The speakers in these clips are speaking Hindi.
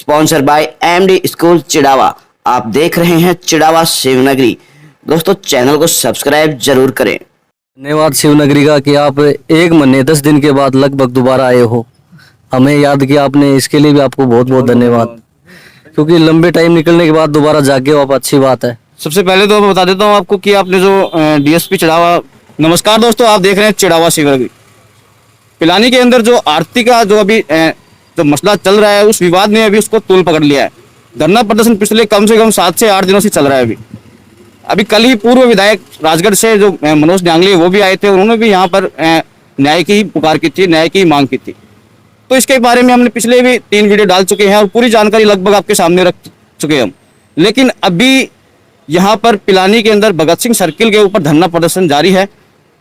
Sponsor by MD school Chirawa. आप देख रहे हैं चिड़ावा शिवनगरी। दोस्तों चैनल को सब्सक्राइब जरूर करें। धन्यवाद शिवनगरी का कि आप 1 महीने 10 दिन के बाद लगभग दोबारा आए हो, हमें याद किया आपने, इसके लिए भी आपको बहुत बहुत धन्यवाद। क्योंकि लंबे टाइम निकलने के बाद दोबारा जागे हो आप, अच्छी बात है। सबसे पहले तो मैं बता देता हूँ आपको कि आपने जो डीएसपी चिड़ावा, नमस्कार दोस्तों, आप देख रहे हैं चिड़ावा शिवनगरी। पिलानी के अंदर जो आरती का जो अभी जो मसला चल रहा है, उस विवाद ने अभी उसको तूल पकड़ लिया है। धरना प्रदर्शन पिछले कम से कम 7 से 8 दिनों से चल रहा है। अभी कल ही पूर्व विधायक राजगढ़ से जो मनोज न्यांगली वो भी आए थे, उन्होंने भी यहाँ पर न्याय की पुकार की थी, न्याय की मांग की थी। तो इसके बारे में हमने पिछले भी 3 वीडियो डाल चुके हैं और पूरी जानकारी लगभग आपके सामने रख चुके हैं हम। लेकिन अभी यहाँ पर पिलानी के अंदर भगत सिंह सर्किल के ऊपर धरना प्रदर्शन जारी है।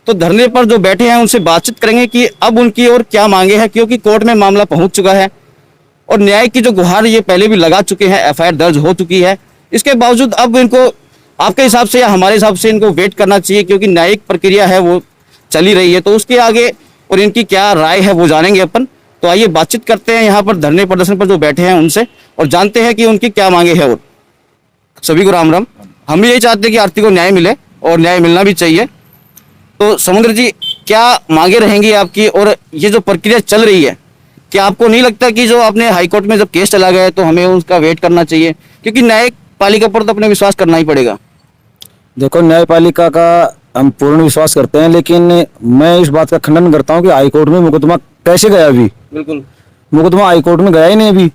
तो धरने पर जो बैठे हैं उनसे बातचीत करेंगे कि अब उनकी और क्या मांगे हैं, क्योंकि कोर्ट में मामला पहुंच चुका है और न्याय की जो गुहार ये पहले भी लगा चुके हैं, एफआईआर दर्ज हो चुकी है। इसके बावजूद अब इनको आपके हिसाब से या हमारे हिसाब से इनको वेट करना चाहिए, क्योंकि न्यायिक प्रक्रिया है वो चली रही है। तो उसके आगे और इनकी क्या राय है वो जानेंगे अपन। तो आइए बातचीत करते हैं यहाँ पर धरने प्रदर्शन पर जो बैठे हैं उनसे और जानते हैं कि उनकी क्या मांगे हैं। और सभी को राम राम। हम भी यही चाहते हैं कि आरती को न्याय मिले और न्याय मिलना भी चाहिए। तो समुद्र जी, क्या मांगे रहेंगी आपकी और ये जो प्रक्रिया चल रही है, क्या आपको नहीं लगता कि जो आपने हाईकोर्ट में जब केस चला गया है तो हमें उसका वेट करना चाहिए, क्योंकि न्यायपालिका पर तो अपने विश्वास करना ही पड़ेगा। देखो, न्यायपालिका का हम पूर्ण विश्वास करते हैं, लेकिन मैं इस बात का खंडन करता हूं कि हाईकोर्ट में मुकदमा कैसे गया। अभी बिल्कुल मुकदमा हाईकोर्ट में गया ही नहीं। अभी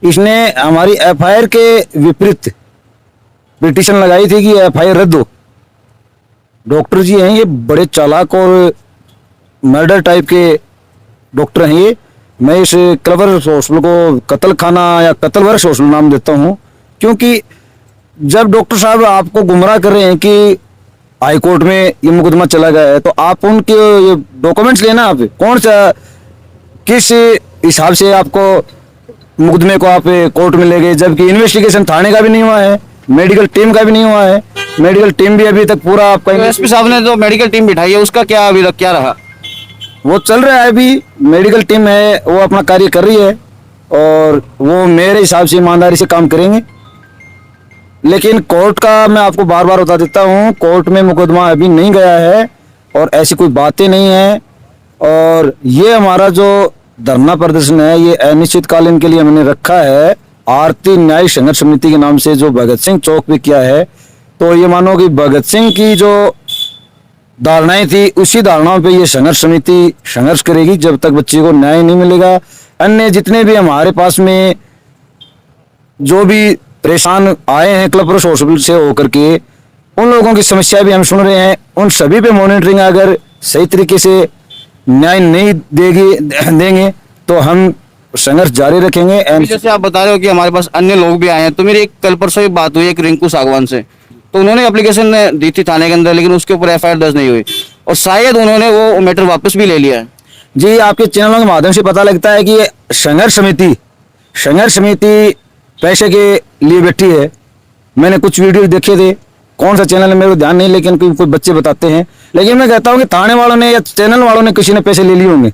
इसने हमारी एफआईआर के विपरीत पिटीशन लगाई थी कि एफआईआर रद्द हो। डॉक्टर जी हैं ये, बड़े चालाक और मर्डर टाइप के डॉक्टर हैं ये। मैं इस क्लवर हॉस्पिटल को कत्ल खाना या कत्ल वर्ष हॉस्पिटल नाम देता हूँ, क्योंकि जब डॉक्टर साहब आपको गुमराह कर रहे हैं कि हाईकोर्ट में ये मुकदमा चला गया है, तो आप उनके ये डॉक्यूमेंट्स लेना, आप कौन सा किस हिसाब से आपको मुकदमे को आप कोर्ट में ले गए, जबकि इन्वेस्टिगेशन थाने का भी नहीं हुआ है, मेडिकल टीम का भी नहीं हुआ है। मेडिकल टीम भी अभी तक पूरा आपका एसपी साहब ने जो मेडिकल टीम बिठाई है उसका क्या अभी तक क्या रहा? वो चल रहा है। अभी मेडिकल टीम है, वो अपना कार्य कर रही है और वो मेरे हिसाब से ईमानदारी से काम करेंगे। लेकिन कोर्ट का मैं आपको बार बार बता देता हूँ, कोर्ट में मुकदमा अभी नहीं गया है और ऐसी कोई बातें नहीं है। और ये हमारा जो धरना प्रदर्शन है ये अनिश्चितकालीन के लिए हमने रखा है, आरती न्याय संघर्ष समिति के नाम से, जो भगत सिंह चौक पे किया है। तो ये मानो कि भगत सिंह की जो धारणाएं थी उसी धारणाओं पे ये संघर्ष समिति संघर्ष करेगी जब तक बच्चे को न्याय नहीं मिलेगा। अन्य जितने भी हमारे पास में जो भी परेशान आए हैं क्लबरस हॉस्पिटल से होकर के, उन लोगों की समस्या भी हम सुन रहे हैं। उन सभी पे मॉनिटरिंग अगर सही तरीके से न्याय नहीं देंगे तो हम संघर्ष जारी रखेंगे। जैसे आप बता रहे हो कि हमारे पास अन्य लोग भी आए हैं, तो मेरी एक कल परसों एक बात हुई एक रिंकू सागवान से, तो उन्होंने एप्लीकेशन दी थी थाने के अंदर, लेकिन उसके ऊपर एफआईआर दर्ज नहीं हुई और शायद उन्होंने वो मैटर वापस भी ले लिया है। जी, आपके चैनलों के माध्यम से पता लगता है कि संघर्ष समिति पैसे के लिए बैठी है। मैंने कुछ वीडियो देखे थे, कौन सा चैनल है मेरे को ध्यान नहीं, लेकिन कोई बच्चे बताते हैं। लेकिन मैं कहता हूँ कि थाने वालों ने या चैनल वालों ने किसी ने पैसे ले लिए होंगे,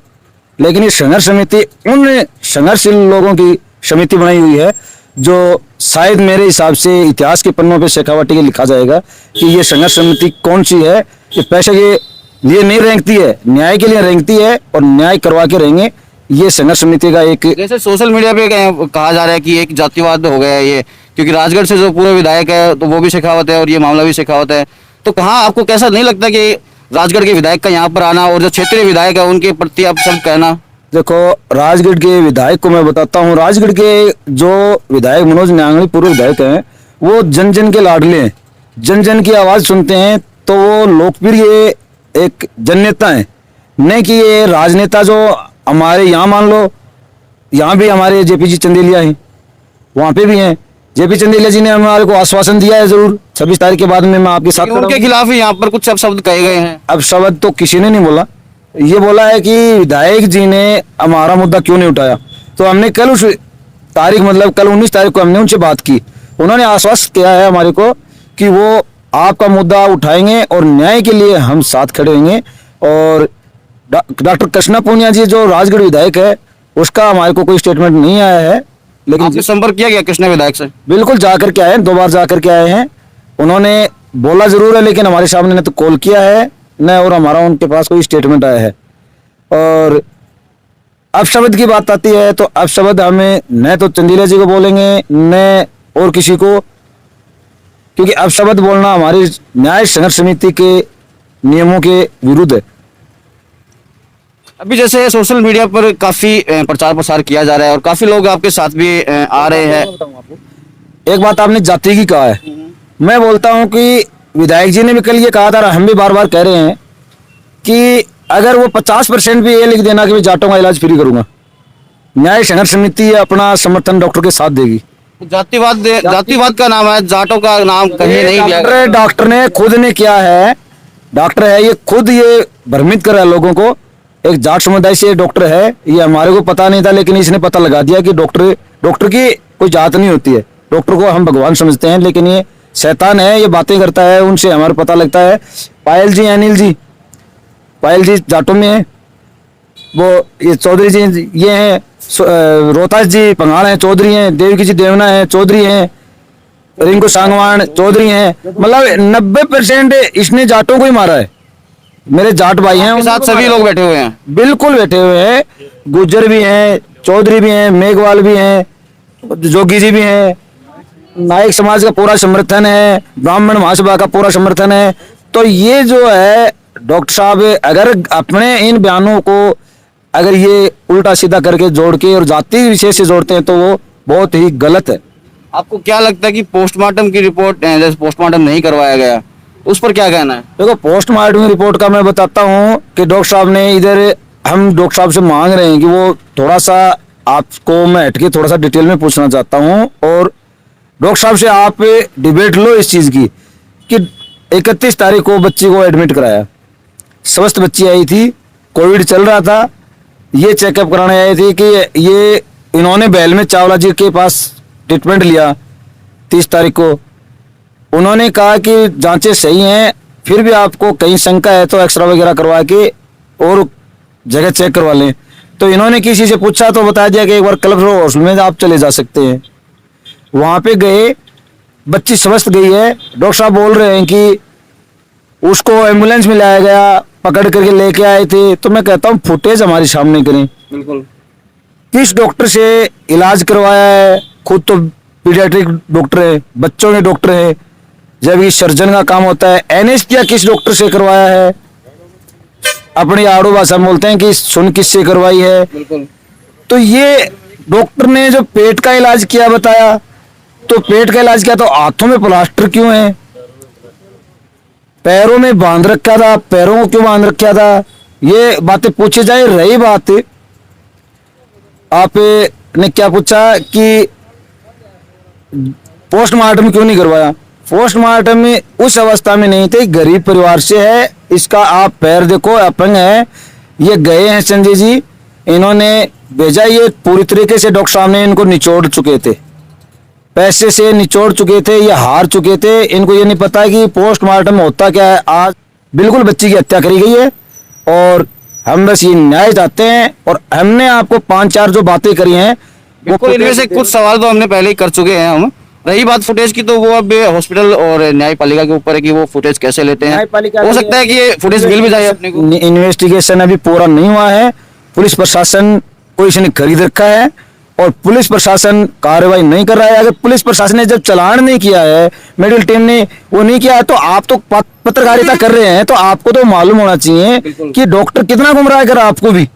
लेकिन ये संघर्ष समिति उन संघर्षशील लोगों की समिति बनाई हुई है जो शायद मेरे हिसाब से इतिहास के पन्नों पे शेखावटी के लिखा जाएगा कि ये संघर्ष समिति कौन सी है। ये पैसे के लिए नहीं रेंगती है, न्याय के लिए रेंगती है और न्याय करवा के रहेंगे। ये संघर्ष समिति का एक, जैसे सोशल मीडिया पे कहा जा रहा है कि एक जातिवाद हो गया है ये, क्योंकि राजगढ़ से जो पूर्व विधायक है तो वो भी शेखावत है और ये मामला भी शेखावत है। तो कहाँ आपको कैसा नहीं लगता कि राजगढ़ के विधायक का यहाँ पर आना और जो क्षेत्रीय विधायक है उनके प्रति आप सब कहना? देखो, राजगढ़ के विधायक को मैं बताता हूँ, राजगढ़ के जो विधायक मनोज न्यांगली पूर्व विधायक हैं, वो जन जन के लाडले हैं, जन जन की आवाज सुनते हैं। तो वो लोकप्रिय एक जननेता है, नहीं कि ये राजनेता जो हमारे यहाँ मान लो, यहाँ भी हमारे जेपी जी चंदेलिया हैं, वहाँ पे भी हैं। जेपी चंदेलिया जी ने हमारे को आश्वासन दिया है जरूर 26 तारीख के बाद में मैं आपके साथ, उनके खिलाफ ही यहाँ पर कुछ शब्द कहे गए हैं। अब शब्द तो किसी ने नहीं बोला, ये बोला है कि विधायक जी ने हमारा मुद्दा क्यों नहीं उठाया। तो हमने कल उस तारीख, मतलब कल 19 तारीख को हमने उनसे बात की, उन्होंने आश्वस्त किया है हमारे को कि वो आपका मुद्दा उठाएंगे और न्याय के लिए हम साथ खड़े होंगे। और डॉक्टर कृष्णा पूनिया जी जो राजगढ़ विधायक है, उसका हमारे को कोई स्टेटमेंट नहीं आया है लेकिन आपने संपर्क किया गया कृष्णा विधायक से? बिल्कुल जाकर के आए हैं, 2 बार जाकर के आए हैं। उन्होंने बोला जरूर है लेकिन हमारे सामने न तो कॉल किया है न और हमारा उनके पास कोई स्टेटमेंट आया है। और अपशब्द की बात आती है तो अपशब्द हमें न तो चंदीला जी को बोलेंगे न और किसी को, क्योंकि अपशब्द बोलना हमारी न्याय संघर्ष समिति के नियमों के विरुद्ध है। अभी जैसे सोशल मीडिया पर काफी प्रचार प्रसार किया जा रहा है और काफी लोग आपके साथ भी आ रहे हैं। एक बात आपने जाति की कहा है, मैं बोलता हूं कि विधायक जी ने भी कल ये कहा था और हम भी बार बार कह रहे हैं कि अगर वो 50% भी ये लिख देना कि मैं जाटों का इलाज फ्री करूंगा, न्याय संघर्ष समिति अपना समर्थन डॉक्टर के साथ देगी। जातिवाद का नाम है, जाटों का नाम कहीं नहीं लिया गया। डॉक्टर ने खुद ने किया है, डॉक्टर है ये खुद ये भ्रमित कर रहा है लोगों को। एक जाट समुदाय से डॉक्टर है, ये हमारे को पता नहीं था लेकिन इसने पता लगा दिया कि डॉक्टर की कोई जात नहीं होती है। डॉक्टर को हम भगवान समझते हैं लेकिन ये शैतान है, ये बातें करता है, उनसे हमारा पता लगता है। पायल जी, अनिल जी, पायल जी जाटों में है, वो ये चौधरी जी ये हैं, रोहतास जी पंगाड़ हैं, चौधरी हैं, देवकी जी देवना है, चौधरी हैं, रिंकू सांगवान चौधरी हैं। मतलब 90% इसने जाटों को ही मारा है। मेरे जाट भाई हैं, आपके साथ सभी लोग बैठे हुए हैं। बिल्कुल बैठे हुए हैं, गुज्जर भी हैं, चौधरी भी हैं, मेघवाल भी हैं, जोगी जी भी हैं, नायक समाज का पूरा समर्थन है, ब्राह्मण महासभा का पूरा समर्थन है। तो ये जो है डॉक्टर साहब अगर अपने इन बयानों को अगर ये उल्टा सीधा करके जोड़ के और जाति विशेष से जोड़ते हैं तो वो बहुत ही गलत है। आपको क्या लगता है कि पोस्टमार्टम की रिपोर्ट जैसे पोस्टमार्टम नहीं करवाया गया, उस पर क्या कहना है? देखो पोस्टमार्टम रिपोर्ट का मैं बताता हूँ कि डॉक्टर साहब ने इधर हम डॉक्टर साहब से मांग रहे हैं कि वो थोड़ा सा आपको मैं हटके थोड़ा सा डिटेल में पूछना चाहता हूँ और डॉक्टर साहब से आप डिबेट लो इस चीज की कि 31 तारीख को बच्ची को एडमिट कराया, स्वस्थ बच्ची आई थी, कोविड चल रहा था, ये चेकअप कराने आई थी कि ये इन्होंने बैल में चावला जी के पास ट्रीटमेंट लिया 30 तारीख को। उन्होंने कहा कि जांचें सही हैं, फिर भी आपको कहीं शंका है तो एक्सरा वगैरह करवा के और जगह चेक करवा लें। तो इन्होंने किसी से पूछा तो बता दिया कि एक बार क्लब हॉस्पिटल में आप चले जा सकते हैं। वहाँ पे गए, बच्ची स्वस्थ गई है, डॉक्टर साहब बोल रहे हैं कि उसको एम्बुलेंस में लाया गया, पकड़ करके लेके आए थे। तो मैं कहता हूँ फुटेज हमारे सामने करें, बिल्कुल किस डॉक्टर से इलाज करवाया है, खुद तो पीडियाट्रिक डॉक्टर है, बच्चों के डॉक्टर है, जब ये सर्जन का काम होता है। एनेस्थीसिया किस डॉक्टर से करवाया है, अपनी आड़ू भाषा में बोलते हैं कि सुन किससे करवाई है। बिल्कुल। तो ये डॉक्टर ने जो पेट का इलाज किया बताया, तो पेट का इलाज किया तो हाथों में प्लास्टर क्यों है, पैरों में बांध रखा था, पैरों को क्यों बांध रखा था, ये बातें पूछी जाए। रही बात आपने क्या पूछा कि पोस्टमार्टम क्यों नहीं करवाया, पोस्टमार्टम में उस अवस्था में नहीं थे, गरीब परिवार से है, इसका आप पैर देखो अपंग है। ये गए हैं संजय जी, इन्होंने भेजा, ये पूरी तरीके से डॉक्टर साहब ने इनको निचोड़ चुके थे, पैसे से निचोड़ चुके थे, ये हार चुके थे। इनको ये नहीं पता कि पोस्टमार्टम होता क्या है। आज बिल्कुल बच्ची की हत्या करी गई है और हम बस ये न्याय चाहते हैं। और हमने आपको 5-4 जो बातें करी हैं बिल्कुल, इनमें से कुछ सवाल तो हमने पहले ही कर चुके हैं हम। रही बात फुटेज की तो वो अब हॉस्पिटल और न्यायपालिका के ऊपर है कि वो फुटेज कैसे लेते हैं। हो सकता है कि ये फुटेज मिल भी जाए अपने को। इन्वेस्टिगेशन अभी पूरा नहीं हुआ है, पुलिस प्रशासन को इसने खरीद रखा है और पुलिस प्रशासन कार्रवाई नहीं कर रहा है। अगर पुलिस प्रशासन ने जब चालान नहीं किया है, मेडिकल टीम ने वो नहीं किया है, तो आप तो पत्रकारिता कर रहे हैं तो आपको तो मालूम होना चाहिए कि डॉक्टर कितना गुमराह कर, आपको भी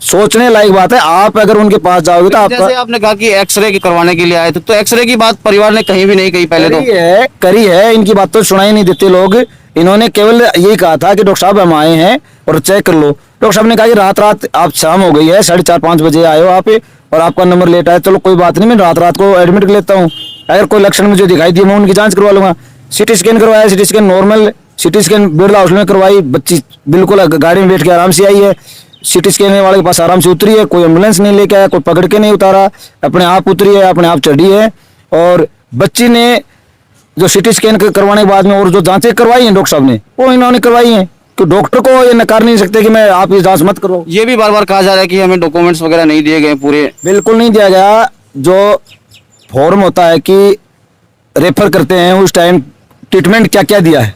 सोचने लायक बात है। आप अगर उनके पास जाओगे तो जैसे आपने कहा कि एक्सरे की करवाने के लिए आए थे, तो एक्सरे की बात परिवार ने कहीं भी नहीं कही पहले तो करी है, इनकी बात तो सुनाई नहीं देते लोग। इन्होंने केवल यही कहा था कि डॉक्टर साहब हम आए हैं और चेक कर लो। डॉक्टर साहब ने कहा कि रात आप शाम हो गई है, 4:30-5 बजे आए हो आप और आपका नंबर लेट आया, चलो कोई बात नहीं, मैं रात को एडमिट कर लेता हूँ, अगर कोई लक्षण मुझे दिखाई दिए मैं उनकी जांच करवा लूंगा। सिटी स्कैन करवाया, CT scan normal, CT scan Birla hospital में करवाई, बच्ची बिल्कुल गाड़ी में बैठ के आराम से आई है, सिटी स्कैन वाले के पास आराम से उतरी है, कोई एम्बुलेंस नहीं लेके आया, कोई पकड़ के नहीं उतारा, अपने आप उतरी है, अपने आप चढ़ी है। और बच्ची ने जो सिटी स्कैन करवाने के बाद में और जो जांचें करवाई हैं डॉक्टर साहब ने, वो इन्होंने करवाई हैं। तो डॉक्टर को ये नकार नहीं सकते कि मैं आप ये जांच मत करो। ये भी बार बार कहा जा रहा है कि हमें डॉक्यूमेंट्स वगैरह नहीं दिए गए पूरे। बिल्कुल नहीं दिया गया। जो फॉर्म होता है कि रेफर करते हैं उस टाइम ट्रीटमेंट क्या क्या दिया है।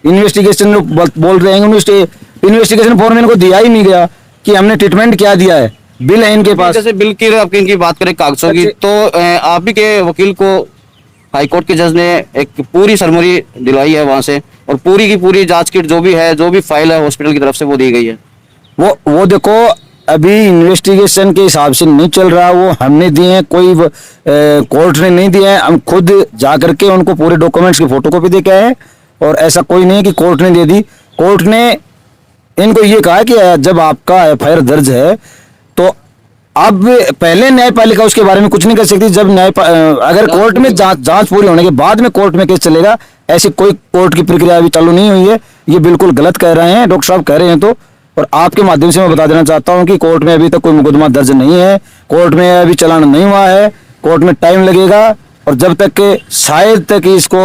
इन्वेस्टिगेशन लोग बोल रहे हैं इन्वेस्टिगेशन फॉर्म इनको दिया ही नहीं गया कि हमने ट्रीटमेंट क्या दिया है। बिल है इनके पास। जैसे बिल की आपकी इनकी बात करें कागजों की, तो आप ही के वकील को हाईकोर्ट के जज ने एक पूरी सरमरी दिलवाई है वहां से, और पूरी की पूरी जांच किट जो भी है, जो भी फाइल है हॉस्पिटल की तरफ से वो दी गई है। वो देखो अभी इन्वेस्टिगेशन के हिसाब से नहीं चल रहा, वो हमने दिए हैं, कोई कोर्ट ने नहीं दिए हैं। हम खुद जा करके उनको पूरे डॉक्यूमेंट्स की फोटोकॉपी दे के आए हैं, और ऐसा कोई नहीं है कि कोर्ट ने दे दी। कोर्ट ने इनको ये कहा कि जब आपका एफआईआर दर्ज है तो अब पहले न्यायपालिका उसके बारे में कुछ नहीं कर सकती। जब अगर कोर्ट में जांच पूरी होने के बाद में कोर्ट में केस चलेगा, ऐसी कोई कोर्ट की प्रक्रिया अभी चालू नहीं हुई है। ये बिल्कुल गलत कह रहे हैं डॉक्टर साहब, कह रहे हैं तो। और आपके माध्यम से मैं बता देना चाहता हूं कि कोर्ट में अभी तक कोई मुकदमा दर्ज नहीं है, कोर्ट में अभी चालान नहीं हुआ है, कोर्ट में टाइम लगेगा, और जब तक के शायद तक इसको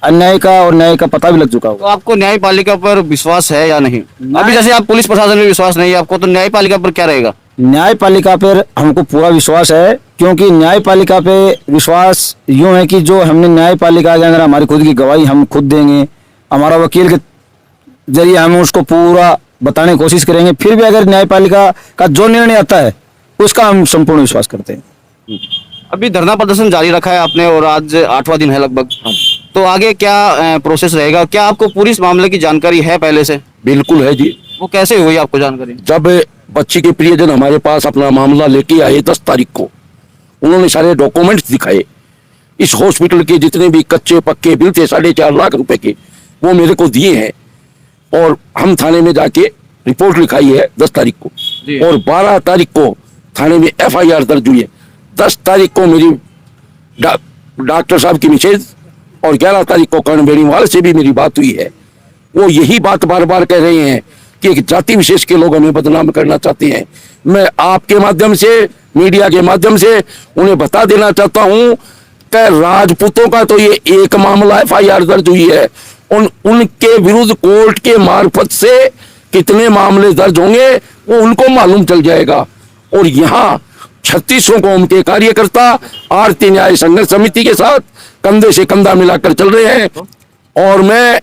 अन्याय का और न्याय का पता भी लग चुका तो होगा। आपको न्यायपालिका पर विश्वास है या नहीं? अभी जैसे आप पुलिस प्रशासन में विश्वास नहीं है आपको, तो न्यायपालिका पर क्या रहेगा? न्यायपालिका पर हमको पूरा विश्वास है, क्योंकि न्यायपालिका पे विश्वास यूं है कि जो हमने न्यायपालिका के अंदर हमारी खुद की गवाही हम खुद देंगे, हमारा वकील के जरिए हम उसको पूरा बताने की कोशिश करेंगे। फिर भी अगर न्यायपालिका का जो निर्णय आता है उसका हम संपूर्ण विश्वास करते हैं। अभी धरना प्रदर्शन जारी रखा है आपने, और आज 8वां दिन है लगभग, तो आगे क्या प्रोसेस रहेगा? क्या आपको पूरी इस मामले की जानकारी है पहले से? बिल्कुल है जी। वो कैसे हुई आपको जानकारी? जब बच्ची के प्रियजन हमारे पास अपना मामला लेके आए 10 तारीख को, उन्होंने सारे डॉक्यूमेंट्स दिखाए। इस हॉस्पिटल के जितने भी कच्चे पक्के बिल थे 4.5 लाख रुपए के, वो मेरे को दिए हैं, और हम थाने में जाके रिपोर्ट लिखाई है 10 तारीख को, और 12 तारीख को थाने में एफआईआर दर्ज हुई है। 10 तारीख को मेरी डॉक्टर साहब की मिसेज और 11 तारीख को कर्ण बेनीवाल से भी मेरी बात हुई है। वो यही बात बार बार कह रहे हैं कि एक जाति विशेष के लोग हमें बदनाम करना चाहते हैं। मैं आपके माध्यम से, मीडिया के माध्यम से उन्हें बता देना चाहता हूं कि राजपूतों का तो ये एक मामला एफआईआर दर्ज हुई है, उनके विरुद्ध कोर्ट के मार्फत से कितने मामले दर्ज होंगे वो उनको मालूम चल जाएगा। और यहाँ 3600 कौम के कार्यकर्ता आरती न्याय संघर्ष समिति के साथ कंधे से कंधा मिलाकर चल रहे हैं। और मैं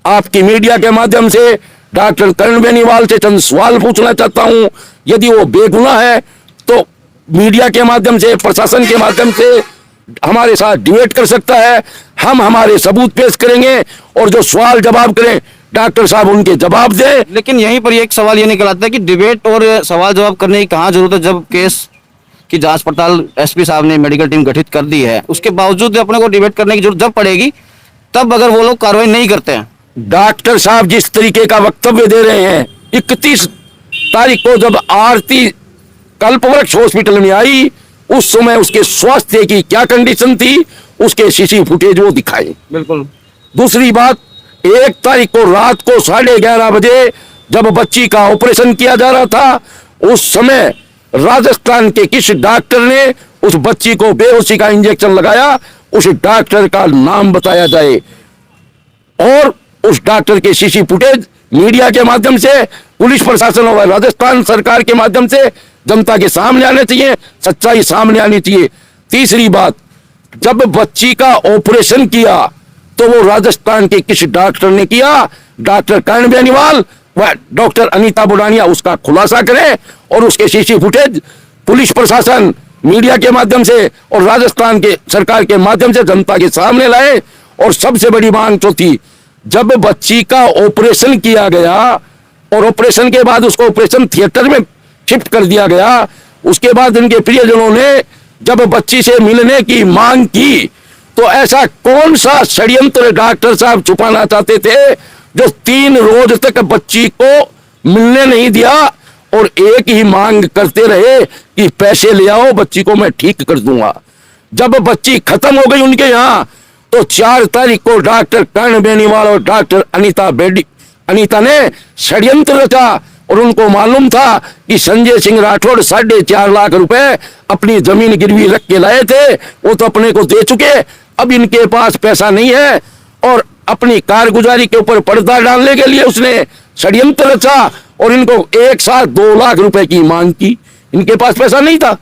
आपकी मीडिया के माध्यम से डॉक्टर कर्ण बेनीवाल से चंद सवाल पूछना चाहता हूं। यदि वो बेगुनाह है तो मीडिया के माध्यम से, प्रशासन के माध्यम से हमारे साथ डिबेट कर सकता है। हम हमारे सबूत पेश करेंगे, और जो सवाल जवाब करें डॉक्टर साहब उनके जवाब दें। लेकिन यहीं पर एक सवाल ये निकल आता है कि डिबेट और सवाल जवाब करने की कहाँ जरूरत है, जब केस की जांच पड़ताल एसपी साहब ने मेडिकल टीम गठित कर दी है। उसके बावजूद अपने को डिबेट करने की जरूरत जब पड़ेगी, तब अगर वो लोग कार्रवाई नहीं करते हैं। डॉक्टर साहब जिस तरीके का वक्तव्य दे रहे हैं, 31 तारीख को जब आरती कल्पवृक्ष हॉस्पिटल में आई, उस समय उसके स्वास्थ्य की क्या कंडीशन थी, उसके सीसी फुटेज वो दिखाए। बिल्कुल। दूसरी बात, 1 तारीख को रात को 11:30 बजे जब बच्ची का ऑपरेशन किया जा रहा था, उस समय राजस्थान के किस डॉक्टर ने उस बच्ची को बेहोशी का इंजेक्शन लगाया, उस डॉक्टर का नाम बताया जाए, और उस डॉक्टर के सीसी फुटेज मीडिया के माध्यम से, पुलिस प्रशासन और राजस्थान सरकार के माध्यम से जनता के सामने आने चाहिए, सच्चाई सामने आनी चाहिए। तीसरी बात, जब बच्ची का ऑपरेशन किया तो वो राजस्थान के किस डॉक्टर ने किया, डॉक्टर कर्ण बेनीवाल व डॉक्टर अनीता बुढ़ानिया, उसका खुलासा करें, और उसके सीसी फुटेज पुलिस प्रशासन मीडिया के माध्यम से और राजस्थान के सरकार के माध्यम से जनता के सामने लाए। और सबसे बड़ी मांग तो थी, जब बच्ची का ऑपरेशन किया गया और ऑपरेशन के बाद उसको ऑपरेशन थिएटर में शिफ्ट कर दिया गया, उसके बाद इनके प्रियजनों ने जब बच्ची से मिलने की मांग की, तो ऐसा कौन सा षड्यंत्र डॉक्टर साहब छुपाना चाहते थे जो 3 रोज तक बच्ची को मिलने नहीं दिया, और एक ही मांग करते रहे कि पैसे ले आओ, बच्ची को मैं ठीक कर दूंगा। जब बच्ची खत्म हो गई उनके यहाँ, तो 4 तारीख को डॉक्टर कर्ण बेनीवाल और डॉक्टर अनीता ने षड्यंत्र रचा, और उनको मालूम था कि संजय सिंह राठौड़ 4.5 लाख रुपए अपनी जमीन गिरवी रख के लाए थे, वो तो अपने को दे चुके, अब इनके पास पैसा नहीं है, और अपनी कारगुजारी के ऊपर पर्दा डालने के लिए उसने षड्यंत्र रचा और इनको एक साथ 2 लाख रुपए की मांग की। इनके पास पैसा नहीं था,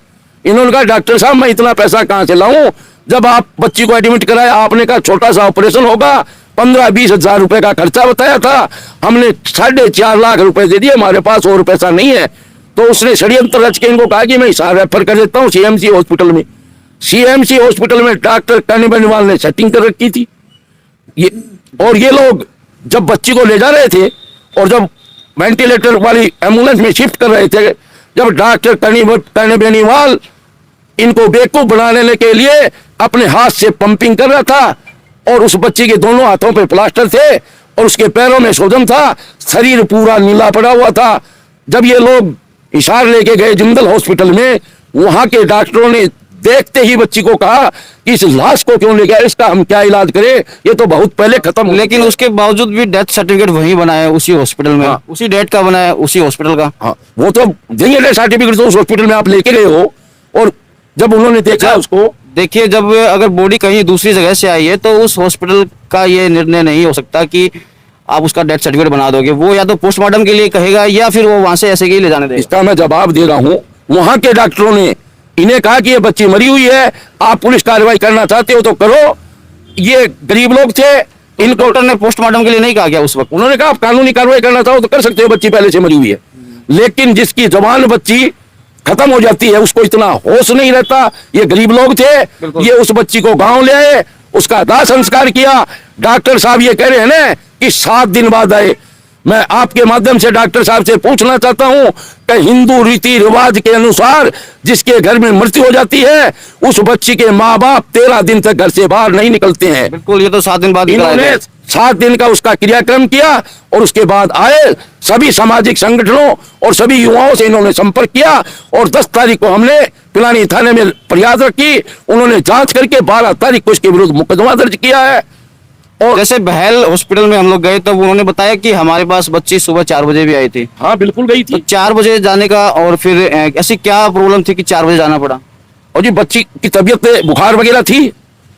इन्होंने कहा डॉक्टर साहब मैं इतना पैसा कहाँ से लाऊं, जब आप बच्ची को एडमिट कराया आपने कहा छोटा सा ऑपरेशन होगा, 15-20 हजार रुपए का खर्चा बताया था, हमने 4.5 लाख रुपए दे दिए, हमारे पास और पैसा नहीं है। तो उसने षड्यंत्र रच के इनको कहा कि मैं हिसाब रेफर कर देता हूँ सीएमसी हॉस्पिटल में। सीएमसी हॉस्पिटल में डॉक्टर कर्ण बेनीवाल ने सेटिंग कर रखी थी ये लोग जब बच्ची को ले जा रहे थे और जब वेंटिलेटर वाली एम्बुलेंस में शिफ्ट कर रहे थे, जब डॉक्टर कर्ण बेनीवाल इनको बेवकूफ बनाने के लिए अपने हाथ से पंपिंग कर रहा था और उस बच्ची के दोनों हाथों पे प्लास्टर थे और उसके पैरों में सोजन था, शरीर पूरा नीला पड़ा हुआ था। जब ये लोग इशार लेके गए जिंदल हॉस्पिटल में, वहां के डॉक्टरों ने देखते ही बच्ची को कहा कि इस लाश को क्यों ले गया, इसका हम क्या इलाज करें, ये तो बहुत पहले खत्म हो लेकिन गया। उसके बावजूद भी डेथ सर्टिफिकेट वही बनाया उसी हॉस्पिटल में, हाँ। उसी डेट का बनाया उसी हॉस्पिटल का। हाँ, वो तो देंगे डेथ सर्टिफिकेट तो उस हॉस्पिटल में आप लेके गए हो, और जब उन्होंने देखा उसको, देखिए जब अगर बॉडी कहीं दूसरी जगह से आई है तो उस हॉस्पिटल का ये निर्णय नहीं हो सकता कि आप उसका डेथ सर्टिफिकेट बना दोगे। वो या तो पोस्टमार्टम के लिए कहेगा या फिर वो वहां से ऐसे ही ले जाने देगा। इसका मैं जवाब दे रहा हूँ। वहां के डॉक्टरों ने इन्हें कहा कि ये बच्ची मरी हुई है, आप पुलिस कार्रवाई करना चाहते हो तो करो, ये गरीब लोग थे, इनको डॉक्टर ने पोस्टमार्टम के लिए नहीं कहा क्या उस वक्त? उन्होंने कहा आप कानूनी कार्रवाई करना चाहो तो कर सकते हो, बच्ची पहले से मरी हुई है। लेकिन जिसकी जवान बच्ची खत्म हो जाती है उसको इतना होश नहीं रहता। ये गरीब लोग थे, ये उस बच्ची को गांव ले आए, उसका दाह संस्कार किया। डॉक्टर साहब ये कह रहे हैं ना कि 7 दिन बाद आए। मैं आपके माध्यम से डॉक्टर साहब से पूछना चाहता हूं कि हिंदू रीति रिवाज के अनुसार जिसके घर में मृत्यु हो जाती है उस बच्ची के माँ बाप 13 दिन तक घर से बाहर नहीं निकलते हैं। बिल्कुल, ये तो 7 दिन बाद इन्होंने 7 दिन का उसका क्रियाक्रम किया और उसके बाद आए सभी सामाजिक संगठनों और सभी युवाओं से इन्होंने संपर्क किया और 10 तारीख को हमने पिलानी थाने में फरियाद रखी। उन्होंने जांच करके 12 तारीख को इसके विरुद्ध मुकदमा दर्ज किया है। और जैसे बहल हॉस्पिटल में हम लोग गए तब उन्होंने बताया कि हमारे पास बच्ची सुबह 4 बजे भी आई थी। हाँ बिल्कुल गई तो थी। 4 बजे जाने का और फिर ऐसी क्या प्रॉब्लम थी कि 4 बजे जाना पड़ा? और जी बच्ची की तबीयत बुखार वगैरह थी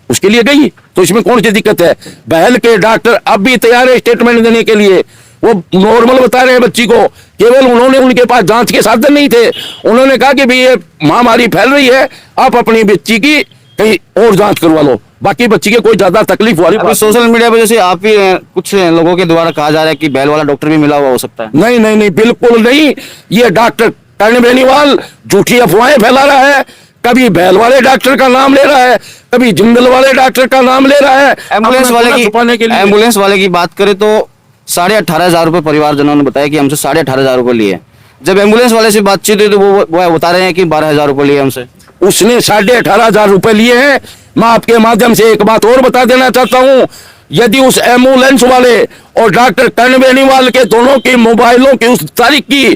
उसके लिए गई, तो इसमें कौन सी दिक्कत है? बहल के डॉक्टर अब भी तैयार है स्टेटमेंट देने के लिए। वो नॉर्मल बता रहे हैं बच्ची को, केवल उन्होंने उनके पास जांच के साधन नहीं थे। उन्होंने कहा कि भाई ये महामारी फैल रही है, आप अपनी बच्ची की कहीं और जांच करवा लो, बाकी बच्ची के कोई ज्यादा तकलीफ वाली अभी बात सोशल मीडिया पे जैसे आप ही कुछ लोगों के द्वारा कहा जा रहा है कि बैल वाला डॉक्टर भी मिला हुआ हो सकता है। नहीं नहीं नहीं, बिल्कुल नहीं। ये डॉक्टर कर्ण बेनीवाल झूठी अफवाहें फैला रहा है, कभी बैल वाले डॉक्टर का नाम ले रहा है, कभी जिंदल वाले डॉक्टर का नाम ले रहा है एम्बुलेंस अपना वाले गुनाह छुपाने के की लिए। एम्बुलेंस वाले की बात करें तो 18,500 रुपए परिवारजनों ने बताया कि हमसे 18,500 रुपए लिए। जब एम्बुलेंस वाले से बातचीत हुई तो वो बता रहे हैं कि 12,000 रुपए लिए हमसे। उसने 18,500 रुपए लिए हैं। मैं आपके माध्यम से एक बात और बता देना चाहता हूं, यदि उस एम्बुलेंस वाले और डॉक्टर कर्ण बेनीवाल के दोनों की मोबाइलों की उस तारीख की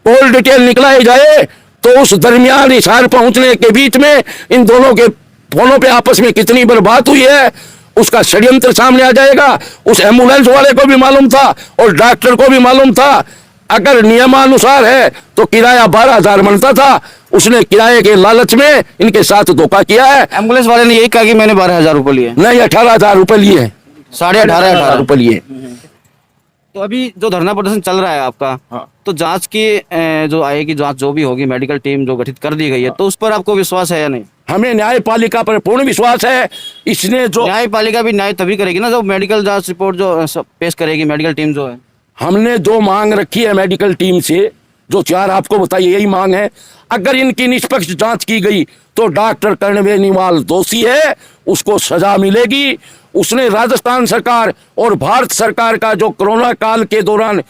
कॉल डिटेल निकलाई जाए तो उस दरमियान इशार पहुंचने के बीच में इन दोनों के फोनों पे आपस में कितनी बार बात हुई है उसका षड्यंत्र सामने आ जाएगा। उस एम्बुलेंस वाले को भी मालूम था और डॉक्टर को भी मालूम था। अगर नियमानुसार है तो किराया 12,000 बनता था, उसने किराए के लालच में इनके साथ धोखा किया है। एम्बुलेंस वाले ने यही कहा कि मैंने 12,000 रुपए लिए, नहीं 18,000 रुपए लिए हैं, 18,500 रुपए लिए। तो अभी जो धरना प्रदर्शन चल रहा है आपका, हाँ। तो जांच की जो आएगी, जांच जो भी होगी, मेडिकल टीम जो गठित कर दी गई है, तो उस पर आपको विश्वास है या नहीं? हमें न्यायपालिका पर पूर्ण विश्वास है। इसने जो न्यायपालिका भी न्याय तभी करेगी ना जब मेडिकल जांच रिपोर्ट जो पेश करेगी मेडिकल टीम जो है। हमने जो मांग रखी है मेडिकल टीम से, जो 4 आपको बताइए यही मांग है। अगर इनकी निष्पक्ष जांच की गई तो डॉक्टर कर्ण बेनीवाल दोषी है, उसको सजा मिलेगी। उसने राजस्थान सरकार और भारत सरकार का जो कोरोना काल के दौरान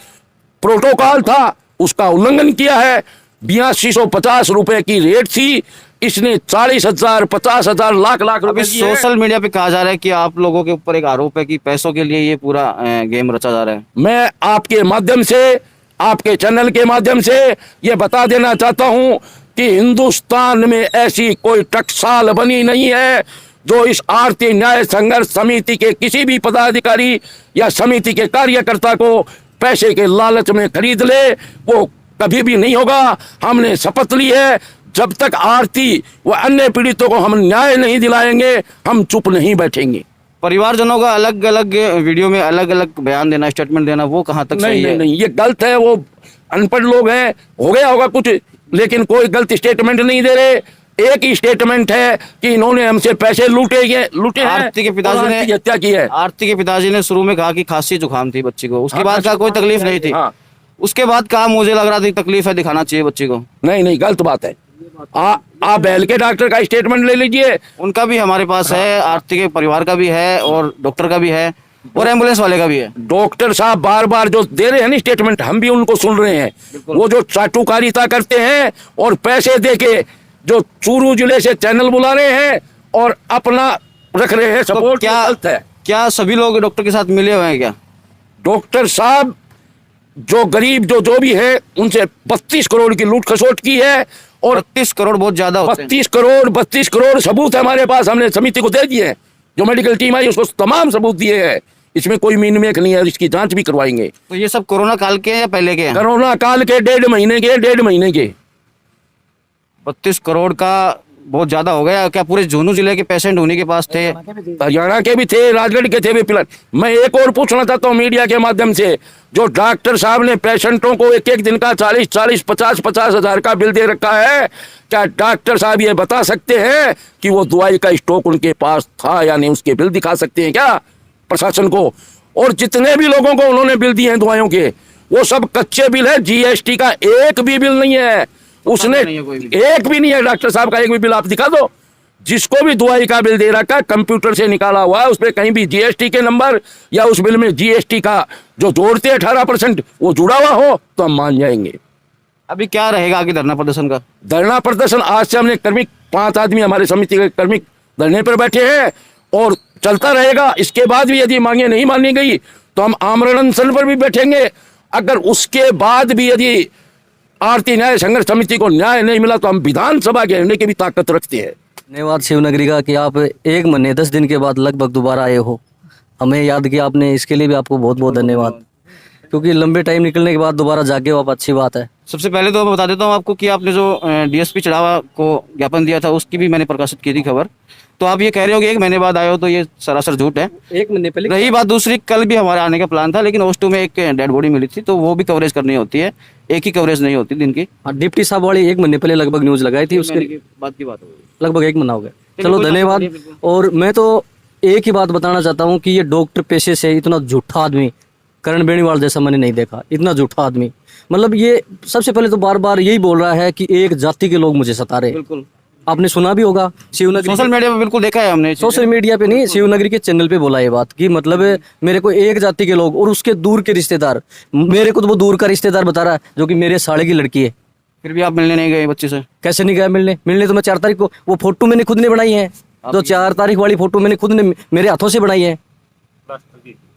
प्रोटोकॉल था उसका उल्लंघन किया है। 8250 रुपए की रेट थी, इसने 40,000, 50,000, लाख रुपए अभी दिए हैं। सोशल मीडिया पे कहा जा रहा है कि आप लोगों के ऊपर एक आरोप है कि पैसों के लिए ये पूरा गेम रचा जा रहा है। मैं आपके माध्यम से, आपके चैनल के माध्यम से ये बता देना चाहता हूं कि हिंदुस्तान में ऐसी कोई टकसाल बनी नहीं है जो इस आरती न्याय संघर्ष समिति के किसी भी पदाधिकारी या समिति के कार्यकर्ता को पैसे के लालच में खरीद ले। वो कभी भी नहीं होगा। हमने शपथ ली है, जब तक आरती व अन्य पीड़ितों को हम न्याय नहीं दिलाएंगे हम चुप नहीं बैठेंगे। परिवारजनों का अलग अलग वीडियो में अलग अलग बयान देना, स्टेटमेंट देना, वो कहाँ तक सही है? नहीं, ये गलत है। वो अनपढ़ लोग हैं, हो गया होगा कुछ, लेकिन कोई गलत स्टेटमेंट नहीं दे रहे। एक ही स्टेटमेंट है कि इन्होंने हमसे पैसे लूटे हैं आरती के और पिताजी आरती की ने हत्या की है। आरती के पिताजी ने शुरू में कहा कि खांसी जुकाम थी बच्ची को, उसके हाँ, बाद कहा कोई तकलीफ नहीं थी। हाँ। उसके बाद कहा मुझे लग रहा था कि तकलीफ है, दिखाना चाहिए बच्ची को। नहीं गलत बात है। आप बैल के डॉक्टर का स्टेटमेंट ले लीजिए। उनका भी हमारे पास है, आरती के परिवार का भी है और डॉक्टर का भी है और एम्बुलेंस वाले का भी है। डॉक्टर साहब बार बार जो दे रहे हैं ना स्टेटमेंट, हम भी उनको सुन रहे हैं। वो जो चाटुकारिता करते हैं और पैसे दे के जो चूरू जिले से चैनल बुला रहे हैं और अपना रख रहे हैं तो सपोर्ट, क्या गलत है। क्या सभी लोग डॉक्टर के साथ मिले हुए हैं क्या? डॉक्टर साहब जो गरीब जो भी है उनसे 32 करोड़ की लूट खसोट की है और 32 करोड़ बहुत ज्यादा होते हैं। 32 करोड़ सबूत है हमारे पास, हमने समिति को दे दिए हैं। जो मेडिकल टीम आई उसको तमाम सबूत दिए हैं, इसमें कोई मीन मेख नहीं है, इसकी जांच भी करवाएंगे। तो ये सब कोरोना काल के हैं या पहले के हैं? कोरोना काल के 1.5 महीने के 32 करोड़ का बहुत ज्यादा हो गया। क्या पूरे झुंझुनू जिले के पेशेंट उन्हीं के पास थे? हरियाणा के भी थे, राजगढ़ के थे भी पिलर। मैं एक और पूछना चाहता हूँ मीडिया के माध्यम से, जो डॉक्टर साहब ने पेशेंटों को एक दिन का 40 50 हजार का बिल दे रखा है, क्या डॉक्टर साहब ये बता सकते हैं कि वो दवाई का स्टॉक उनके पास था या नहीं? उसके बिल दिखा सकते हैं क्या प्रशासन को? और जितने भी लोगों को उन्होंने बिल दिए हैं दवाइयों के, वो सब कच्चे बिल है, जीएसटी का एक भी बिल नहीं है उसने, नहीं है कोई भी। एक भी नहीं है डॉक्टर साहब का, एक भी बिल आप दिखा दो। जिसको भी दवाई का बिल दे रखा है कंप्यूटर से निकाला हुआ है, उस पर कहीं भी जीएसटी के नंबर या उस बिल में जीएसटी का जो जोड़ते 18% वो जुड़ा हुआ हो तो हम मान जाएंगे। अभी क्या रहेगा आगे धरना प्रदर्शन का? धरना प्रदर्शन आज से हमने कर्मिक 5 आदमी हमारे समिति के कर्मिक धरने पर बैठे हैं और चलता रहेगा। इसके बाद भी यदि मांगे नहीं मानी गई तो हम आमरण अनशन पर भी बैठेंगे। अगर उसके बाद भी यदि आरती न्याय संघर्ष समिति को न्याय नहीं मिला तो हम विधानसभा घेरने की भी ताकत रखते हैं। धन्यवाद शिवनगरी का कि आप 1 महीने 10 दिन के बाद लगभग दोबारा आए हो, हमें याद किया आपने, इसके लिए भी आपको बहुत बहुत धन्यवाद। क्योंकि लंबे टाइम निकलने के बाद दोबारा जागे हो आप, अच्छी बात है। सबसे पहले तो मैं बता देता हूँ आपको कि आपने जो डीएसपी चढ़ावा को ज्ञापन दिया था उसकी भी मैंने प्रकाशित की थी खबर। तो आप ये कह रहे हो कि 1 महीने बाद आए हो, तो ये सरासर झूठ है। 1 महीने पहले रही बात दूसरी, कल भी हमारे आने का प्लान था लेकिन ओस 2 में एक डेड बॉडी मिली थी, तो वो भी कवरेज करनी होती है, एक ही कवरेज नहीं होती दिन की। हाँ, डिप्टी साहब वाली 1 महीने पहले लगभग न्यूज लगाई थी, उसके बात की बात हो गई। लगभग 1 महीना हो गया। चलो कोई धन्यवाद। बात नहीं, और मैं तो एक ही बात बताना चाहता हूँ कि ये डॉक्टर पेशे से इतना झूठा आदमी करण बेनीवाल जैसा मैंने नहीं देखा, इतना झूठा आदमी। मतलब ये सबसे पहले तो बार बार यही बोल रहा है कि एक जाति के लोग मुझे सता रहे। बिल्कुल, आपने सुना भी होगा शिवनगरी सोशल मीडिया पे बिल्कुल देखा है हमने। सोशल मीडिया पे नहीं, शिवनगरी के चैनल पे बोला ये बात कि मतलब मेरे को एक जाति के लोग और उसके दूर के रिश्तेदार, मेरे को तो वो दूर का रिश्तेदार बता रहा है जो कि मेरे साले की लड़की है। फिर भी आप मिलने नहीं गए बच्चे से? कैसे नहीं गया मिलने तो मैं 4 तारीख को, वो फोटो मैंने खुद ने बनाई है, जो 4 तारीख वाली फोटो मैंने खुद ने मेरे हाथों से बनाई है,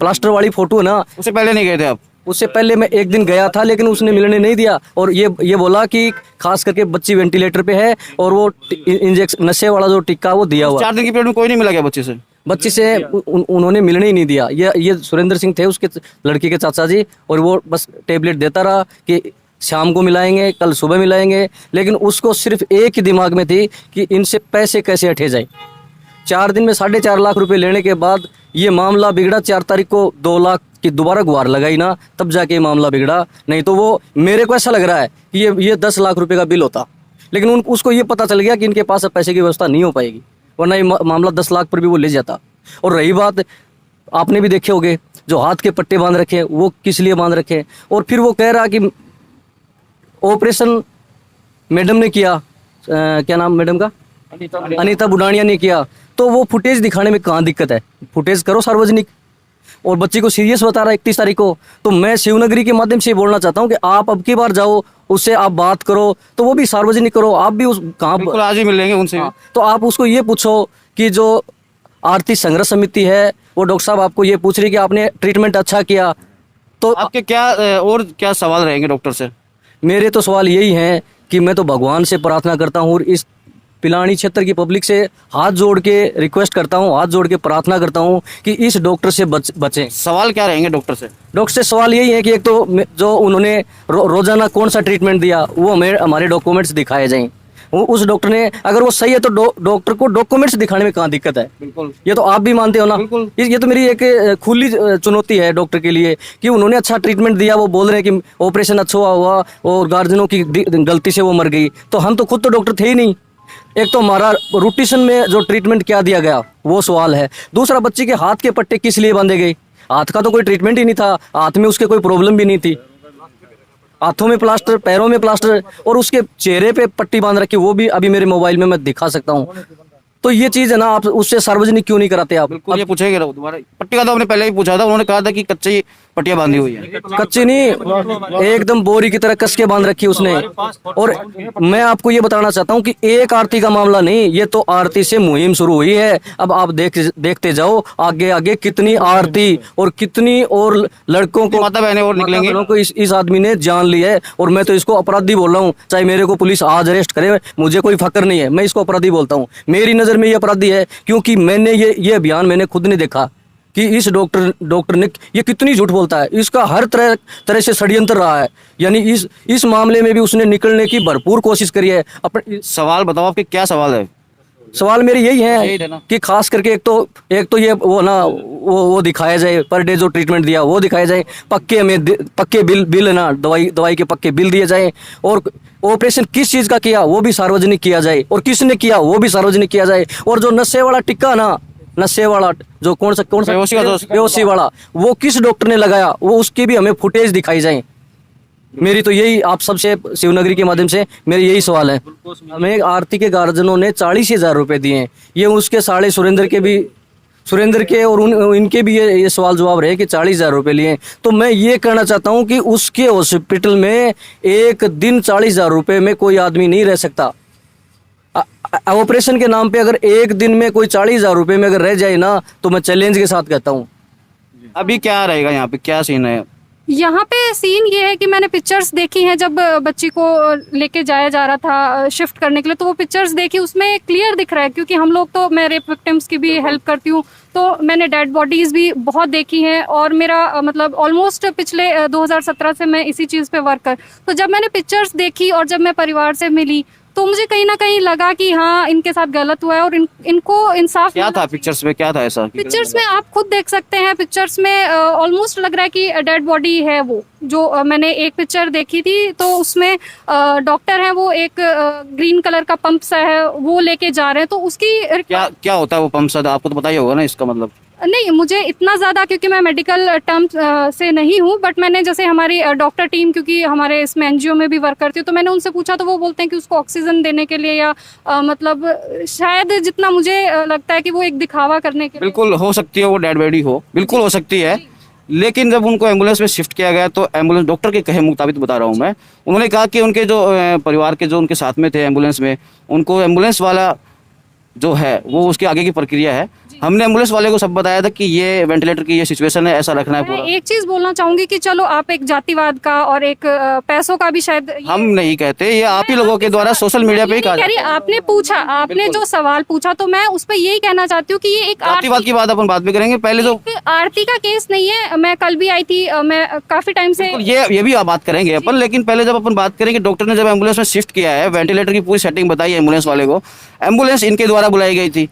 प्लास्टर वाली फोटो है ना। उससे पहले नहीं गए थे आप? उससे पहले मैं एक दिन गया था लेकिन उसने मिलने नहीं दिया, और ये बोला कि खास करके बच्ची वेंटिलेटर पे है और वो इंजेक्शन नशे वाला जो टिक्का वो दिया हुआ। 4 दिन की पीरियड में कोई नहीं मिला गया बच्चे से? बच्ची से उन्होंने मिलने ही नहीं दिया। ये सुरेंद्र सिंह थे उसके लड़की के चाचा जी, और वो बस टेबलेट देता रहा कि शाम को मिलाएंगे, कल सुबह मिलाएंगे, लेकिन उसको सिर्फ एक ही दिमाग में थी कि इनसे पैसे कैसे हटे जाए। 4 दिन में 4.5 लाख रुपए लेने के बाद ये मामला बिगड़ा। 4 तारीख को 2 लाख की दोबारा गुहार लगाई ना, तब जाके ये मामला बिगड़ा। नहीं तो वो, मेरे को ऐसा लग रहा है कि ये 10 लाख रुपए का बिल होता, लेकिन उसको ये पता चल गया कि इनके पास अब पैसे की व्यवस्था नहीं हो पाएगी, वरना ये मामला 10 लाख पर भी वो ले जाता। और रही बात, आपने भी देखे होंगे जो हाथ के पट्टे बांध रखे वो किस लिए बांध रखे। और फिर वो कह रहा कि ऑपरेशन मैडम ने किया, क्या नाम मैडम का, अनीता बुडानिया ने किया। तो वो फुटेज दिखाने में कहाँ दिक्कत है? फुटेज करो सार्वजनिक। और बच्ची को सीरियस बता रहा है 31 तारीख को। तो मैं शिवनगरी के माध्यम से बोलना चाहता हूँ कि आप अब की बार जाओ, उससे आप बात करो, तो वो भी सार्वजनिक करो। आप भी उस कहाँ, बिल्कुल आज ही मिल लेंगे उनसे। तो आप उसको ये पूछो कि जो आरती संघर्ष समिति है वो डॉक्टर साहब आपको ये पूछ रही कि आपने ट्रीटमेंट अच्छा किया, तो आपके क्या और क्या सवाल रहेंगे डॉक्टर से? मेरे तो सवाल यही हैं कि मैं तो भगवान से प्रार्थना करता हूँ और इस पिलानी क्षेत्र की पब्लिक से हाथ जोड़ के रिक्वेस्ट करता हूँ, हाथ जोड़ के प्रार्थना करता हूँ कि इस डॉक्टर से बचें। सवाल क्या रहेंगे डॉक्टर से? डॉक्टर से सवाल यही है कि एक तो जो उन्होंने रोजाना कौन सा ट्रीटमेंट दिया वो हमें हमारे डॉक्यूमेंट्स दिखाए जाएं। उस डॉक्टर ने, अगर वो सही है तो डॉक्टर को डॉक्यूमेंट्स दिखाने में कहाँ दिक्कत है? बिल्कुल, ये तो आप भी मानते हो ना। बिल्कुल। ये तो मेरी एक खुली चुनौती है डॉक्टर के लिए कि उन्होंने अच्छा ट्रीटमेंट दिया, वो बोल रहे हैं कि ऑपरेशन अच्छा हुआ और गार्जियनों की गलती से वो मर गई। तो हम तो खुद तो डॉक्टर थे ही नहीं। एक तो हमारा रूटिशन में जो ट्रीटमेंट क्या दिया गया वो सवाल है। दूसरा, बच्ची के हाथ के पट्टे किस लिए बांधे गए? हाथ का तो कोई ट्रीटमेंट ही नहीं था, हाथ में उसके कोई प्रॉब्लम भी नहीं थी। हाथों में प्लास्टर, पैरों में प्लास्टर, और उसके चेहरे पे पट्टी बांध रखी, वो भी अभी मेरे मोबाइल में मैं दिखा सकता हूँ। तो ये चीज है ना, आप उससे सार्वजनिक क्यों नहीं कराते आप? बिल्कुल, ये पूछेगा दोबारा। पट्टी का तो आपने पहले ही पूछा था, उन्होंने कहा था कि कच्ची पट्टियां बांधी हुई है। कच्ची नहीं, एकदम बोरी की तरह कस के बांध रखी उसने। और मैं आपको ये बताना चाहता हूँ कि एक आरती का मामला नहीं, ये तो आरती से मुहिम शुरू हुई है। अब आप देखते जाओ आगे आगे कितनी आरती और कितनी और लड़कों को, माता बहनें और निकलेंगे। को इस आदमी ने जान लिया है। और मैं तो इसको अपराधी बोल रहा हूँ, चाहे मेरे को पुलिस आज अरेस्ट करे, मुझे कोई फक्र नहीं है, मैं इसको अपराधी बोलता हूँ। मेरी नजर में ये अपराधी है, क्योंकि मैंने ये अभियान मैंने खुद ने देखा कि इस डॉक्टर ने ये कितनी झूठ बोलता है। इसका हर तरह से षड्यंत्र रहा है। यानी इस मामले में भी उसने निकलने की भरपूर कोशिश करी है। अपने सवाल बताओ, आपके क्या सवाल है? सवाल मेरे यही यही थे है ना। कि खास करके एक तो ये वो ना वो दिखाया जाए, पर डे जो ट्रीटमेंट दिया वो दिखाया जाए, पक्के बिल है ना, दवाई के पक्के बिल दिए जाए, और ऑपरेशन किस चीज का किया वो भी सार्वजनिक किया जाए, और किसने किया वो भी सार्वजनिक किया जाए। और जो नशे वाला टिक्का ना, नशे वाला जो कौन सा बेहोशी वाला, वो किस डॉक्टर ने लगाया, वो उसकी भी हमें फुटेज दिखाई जाए। मेरी तो यही आप सबसे शिवनगरी के माध्यम से मेरी यही सवाल है। हमें आरती के गार्जियनों ने 40,000 रुपए दिए हैं, ये उसके साले सुरेंद्र के और इनके भी ये सवाल जवाब रहे कि 40,000 रुपए लिए। तो मैं ये कहना चाहता हूँ कि उसके हॉस्पिटल में एक दिन 40,000 रुपए में कोई आदमी नहीं रह सकता। ऑपरेशन के नाम पे अगर एक दिन में कोई 40,000 रुपए में अगर रह जाए ना, तो मैं चैलेंज के साथ कहता हूँ। अभी क्या रहेगा यहाँ पे, क्या सीन है? यहाँ पे सीन ये है कि मैंने पिक्चर्स देखी हैं जब बच्ची को लेके जाया जा रहा था शिफ्ट करने के लिए, तो वो पिक्चर्स देखी, उसमें क्लियर दिख रहा है। क्योंकि हम लोग तो, मैं रेप विक्टिम्स की भी हेल्प करती हूँ, तो मैंने डेड बॉडीज भी बहुत देखी हैं। और मेरा मतलब ऑलमोस्ट पिछले 2017 से मैं इसी चीज़ पे वर्क कर, तो जब मैंने पिक्चर्स देखी और जब मैं परिवार से मिली, तो मुझे कहीं ना कहीं लगा कि हाँ, इनके साथ गलत हुआ है और इनको इंसाफ क्या था पिक्चर्स में, क्या था ऐसा? पिक्चर्स में आप खुद देख सकते हैं। पिक्चर्स में ऑलमोस्ट लग रहा है कि डेड बॉडी है वो जो मैंने एक पिक्चर देखी थी, तो उसमें डॉक्टर है, वो एक ग्रीन कलर का पंप सा है वो लेके जा रहे हैं। तो उसकी क्या होता है वो पंप सा? आपको तो पता ही होगा ना इसका मतलब। नहीं, मुझे इतना ज़्यादा, क्योंकि मैं मेडिकल टर्म से नहीं हूँ, बट मैंने जैसे हमारी डॉक्टर टीम, क्योंकि हमारे इसमें एनजीओ में भी वर्क करती हूँ, तो मैंने उनसे पूछा, तो वो बोलते हैं कि उसको ऑक्सीजन देने के लिए या मतलब शायद जितना मुझे लगता है कि वो एक दिखावा करने के लिए। बिल्कुल हो सकती है वो डेड बॉडी हो, बिल्कुल हो सकती है। लेकिन जब उनको एम्बुलेंस में शिफ्ट किया गया, तो एम्बुलेंस, डॉक्टर के कहे मुताबिक बता रहा हूँ मैं, उन्होंने कहा कि उनके जो परिवार के जो उनके साथ में थे एम्बुलेंस में, उनको एम्बुलेंस वाला जो है वो उसके आगे की प्रक्रिया है। हमने एम्बुलेंस वाले को सब बताया था कि ये वेंटिलेटर की ये सिचुएशन है, ऐसा रखना है मैं पूरा। एक चीज बोलना चाहूंगी कि चलो, आप एक जातिवाद का और एक पैसों का भी शायद हम नहीं कहते, ये आप ही लोगों के द्वारा सोशल मीडिया पे ही कहा जाता है। आपने पूछा, आपने जो सवाल पूछा, तो मैं उस पर यही कहना चाहती हूँ कि ये एक जातिवाद की बात अपन बाद में करेंगे, पहले जो आरती का केस नहीं है। मैं कल भी आई थी, मैं काफी टाइम से, ये भी आप बात करेंगे अपन, लेकिन पहले जब अपन बात करेंगे, डॉक्टर ने जब एम्बुलेंस में शिफ्ट किया है, वेंटिलेटर की पूरी सेटिंग बताई है एम्बुलेंस वाले को, एम्बुलेंस इनके द्वारा बुलाई गई थी,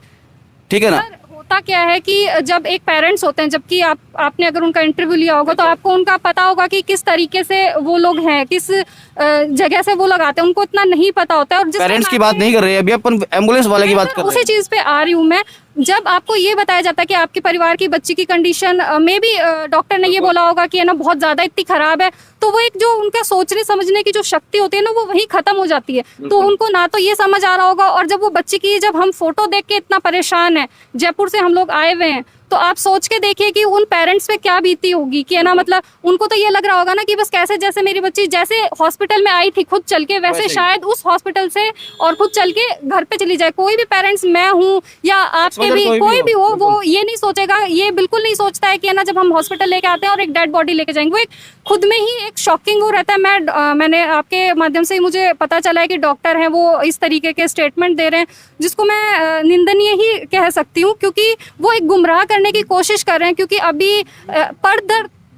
ठीक है ना? होता क्या है कि जब एक पेरेंट्स होते हैं, जबकि आपने अगर उनका इंटरव्यू लिया होगा, तो आपको उनका पता होगा कि किस तरीके से वो लोग हैं, किस जगह से वो लोग आते हैं, उनको इतना नहीं पता होता है। और पेरेंट्स की बात नहीं कर रहे हैं अभी अपन, एम्बुलेंस वाले की बात कर रहे उसी हैं। चीज पे आ रही हूँ मैं। जब आपको ये बताया जाता है कि आपके परिवार की बच्ची की कंडीशन में भी डॉक्टर ने ये बोला होगा कि है ना बहुत ज्यादा इतनी खराब है, तो वो एक जो उनका सोचने समझने की जो शक्ति होती है ना, वो वहीं खत्म हो जाती है। तो उनको ना तो ये समझ आ रहा होगा, और जब वो बच्ची की, जब हम फोटो देख के इतना परेशान है, जयपुर से हम लोग आए हुए हैं, तो आप सोच के देखिए कि उन पेरेंट्स पे क्या बीती होगी कि है ना, मतलब उनको तो ये लग रहा होगा ना कि बस कैसे, जैसे मेरी बच्ची जैसे हॉस्पिटल में आई थी खुद चल के, वैसे शायद उस हॉस्पिटल से और खुद चल के घर पे चली जाए। कोई भी पेरेंट्स, मैं हूँ या आपके भी कोई भी हो, वो ये नहीं सोचेगा, ये बिल्कुल नहीं सोचता है कि है ना, जब हम हॉस्पिटल लेके आते हैं और एक डेड बॉडी लेके जाएंगे, वो एक खुद में ही एक शॉकिंग वो रहता है। मैंने आपके माध्यम से ही मुझे पता चला है कि डॉक्टर हैं वो इस तरीके के स्टेटमेंट दे रहे हैं, जिसको मैं निंदनीय ही कह सकती हूँ, क्योंकि वो एक गुमराह करने की कोशिश कर रहे हैं। क्योंकि अभी